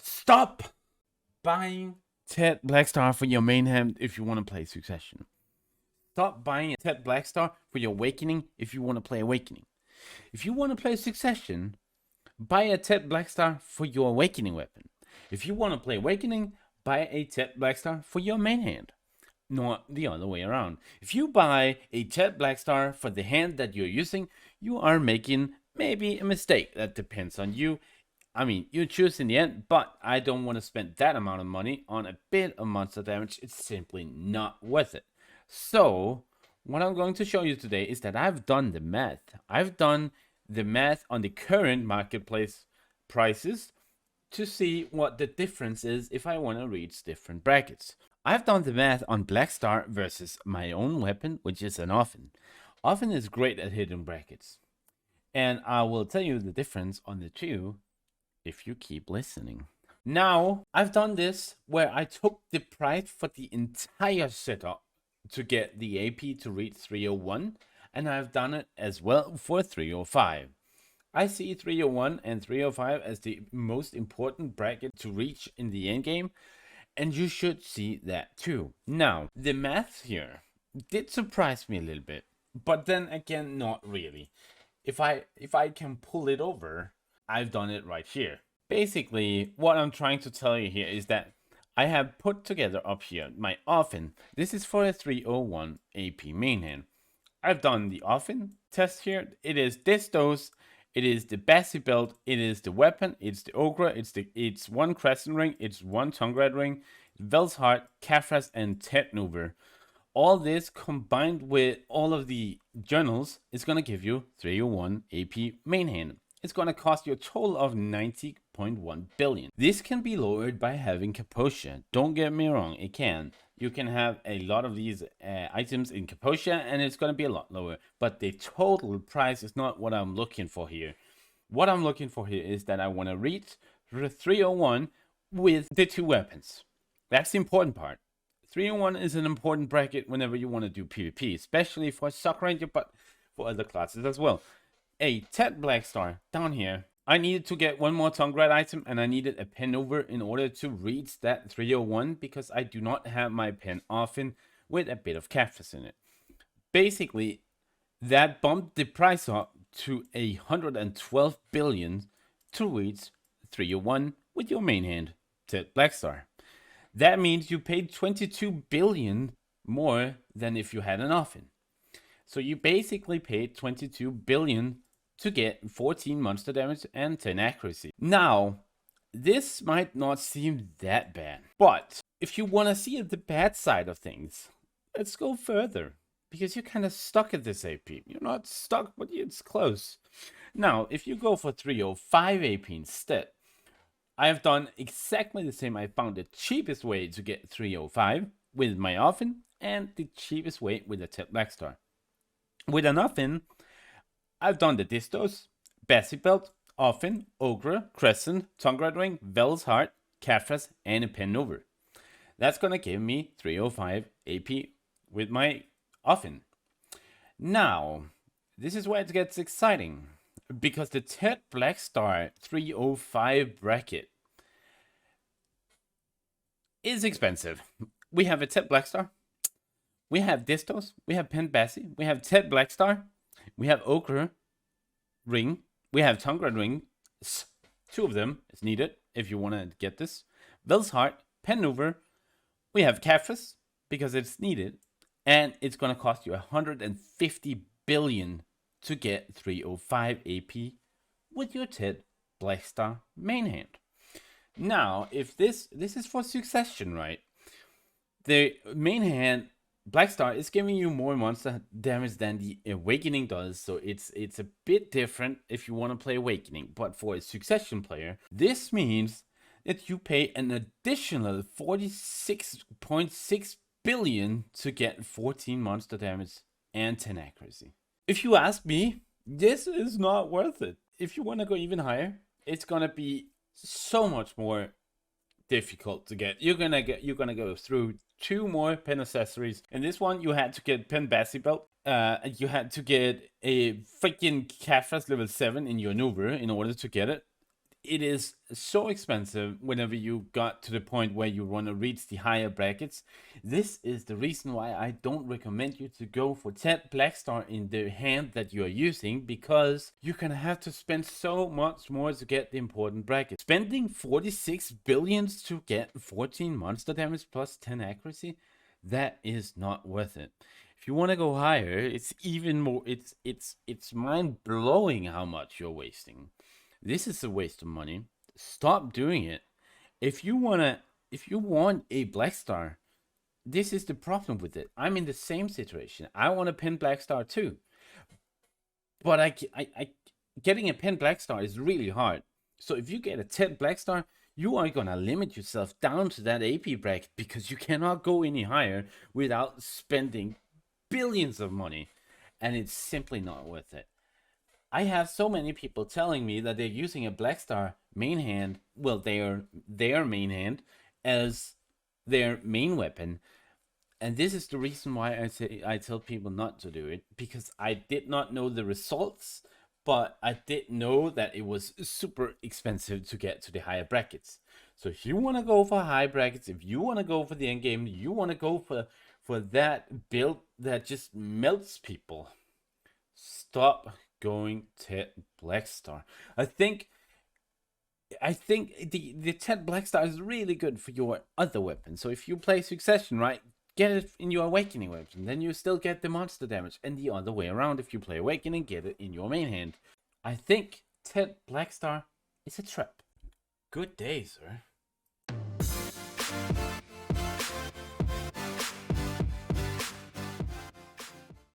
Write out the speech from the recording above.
Stop buying TET Blackstar for your main hand if you want to play Succession. Stop buying a TET Blackstar for your Awakening if you want to play Awakening. If you want to play Succession, buy a TET Blackstar for your Awakening weapon. If you want to play Awakening, buy a TET Blackstar for your main hand. Not the other way around. If you buy a TET Blackstar for the hand that you're using, you are making maybe a mistake. That depends on you. I mean, you choose in the end, but I don't want to spend that amount of money on a bit of monster damage. It's simply not worth it. So, what I'm going to show you today is that I've done the math. I've done the math on the current marketplace prices to see what the difference is if I want to reach different brackets. I've done the math on Blackstar versus my own weapon, which is an Offin. Offin is great at hitting brackets. And I will tell you the difference on the two if you keep listening. Now, I've done this where I took the price for the entire setup to get the AP to reach 301, and I've done it as well for 305. I see 301 and 305 as the most important bracket to reach in the endgame, and you should see that too. Now, the math here did surprise me a little bit, but then again, not really. If I can pull it over, I've done it right here. Basically, what I'm trying to tell you here is that I have put together up here my Offin. This is for a 301 AP main hand. I've done the Offin test here. It is this dose. It is the Bassi belt. It is the weapon. It's the Ogre. It's one Crescent ring. It's one Tongue Red ring. Vel's Heart, Kafras, and TET Nouver. All this combined with all of the journals is going to give you 301 AP main hand. It's going to cost you a total of 90.1 billion. This can be lowered by having Kaposha. Don't get me wrong, it can. You can have a lot of these items in Kaposha and it's going to be a lot lower. But the total price is not what I'm looking for here. What I'm looking for here is that I want to reach 301 with the two weapons. That's the important part. 301 is an important bracket whenever you want to do PvP, especially for Shock Ranger, but for other classes as well. A TET Blackstar down here. I needed to get one more Tongue Red item and I needed a pen over in order to reach that 301 because I do not have my pen Offin with a bit of Kafras in it. Basically, that bumped the price up to 112 billion to reach 301 with your main hand, TET Blackstar. That means you paid 22 billion more than if you had an Offin. So you basically paid 22 billion to get 14 monster damage and 10 accuracy. Now, this might not seem that bad, but if you want to see the bad side of things, let's go further, because you're kind of stuck at this AP. You're not stuck, but it's close. Now, if you go for 305 AP instead, I have done exactly the same. I found the cheapest way to get 305 with my Offin and the cheapest way with a TET Blackstar. With an Offin, I've done the Distos, Bassi Belt, Offin, Ogre, Crescent, Tongue Red Ring, Vel's Heart, Kafras, and a pen Nouver. That's gonna give me 305 AP with my Offin. Now, this is where it gets exciting, because the TET Blackstar 305 bracket is expensive. We have a TET Blackstar, we have Distos, we have Pen Bassi, we have TET Blackstar, we have Ogre Ring, we have Tongue Red Ring. Two of them is needed if you want to get this. Vel's Heart, Pen Nouver, we have Kafras because it's needed, and it's going to cost you 150 billion to get 305 AP with your TET Blackstar main hand. Now, if this is for Succession, right? The main hand Blackstar is giving you more monster damage than the Awakening does, so it's a bit different if you want to play Awakening. But for a Succession player, this means that you pay an additional 46.6 billion to get 14 monster damage and 10 accuracy. If you ask me, this is not worth it. If you want to go even higher, it's gonna be so much more difficult to get. You're gonna go through two more pen accessories. In this one, you had to get pen Bassi belt. You had to get a freaking Kafras level 7 in your Nouver in order to get it. it is so expensive whenever you got to the point where you want to reach the higher brackets. This is the reason why I don't recommend you to go for TET Blackstar in the hand that you are using, because you're gonna have to spend so much more to get the important brackets. Spending 46 billions to get 14 monster damage plus 10 accuracy, that is not worth it. If you want to go higher, it's even more, it's mind-blowing how much you're wasting. This is a waste of money. Stop doing it. If you want a Blackstar, this is the problem with it. I'm in the same situation. I want to pin Blackstar too, but getting a pin Blackstar is really hard. So if you get a 10 Blackstar, you are gonna limit yourself down to that AP bracket, because you cannot go any higher without spending billions of money, and it's simply not worth it. I have so many people telling me that they're using a Blackstar main hand, well, their main hand, as their main weapon. And this is the reason why I tell people not to do it, because I did not know the results, but I did know that it was super expensive to get to the higher brackets. So if you want to go for high brackets, if you want to go for the end game, you want to go for that build that just melts people, stop going TET Blackstar. I think the TET Blackstar is really good for your other weapons. So if you play Succession, right, get it in your Awakening weapon, then you still get the monster damage, and the other way around. If you play Awakening, get it in your main hand. I think TET Blackstar is a trap. Good day, sir.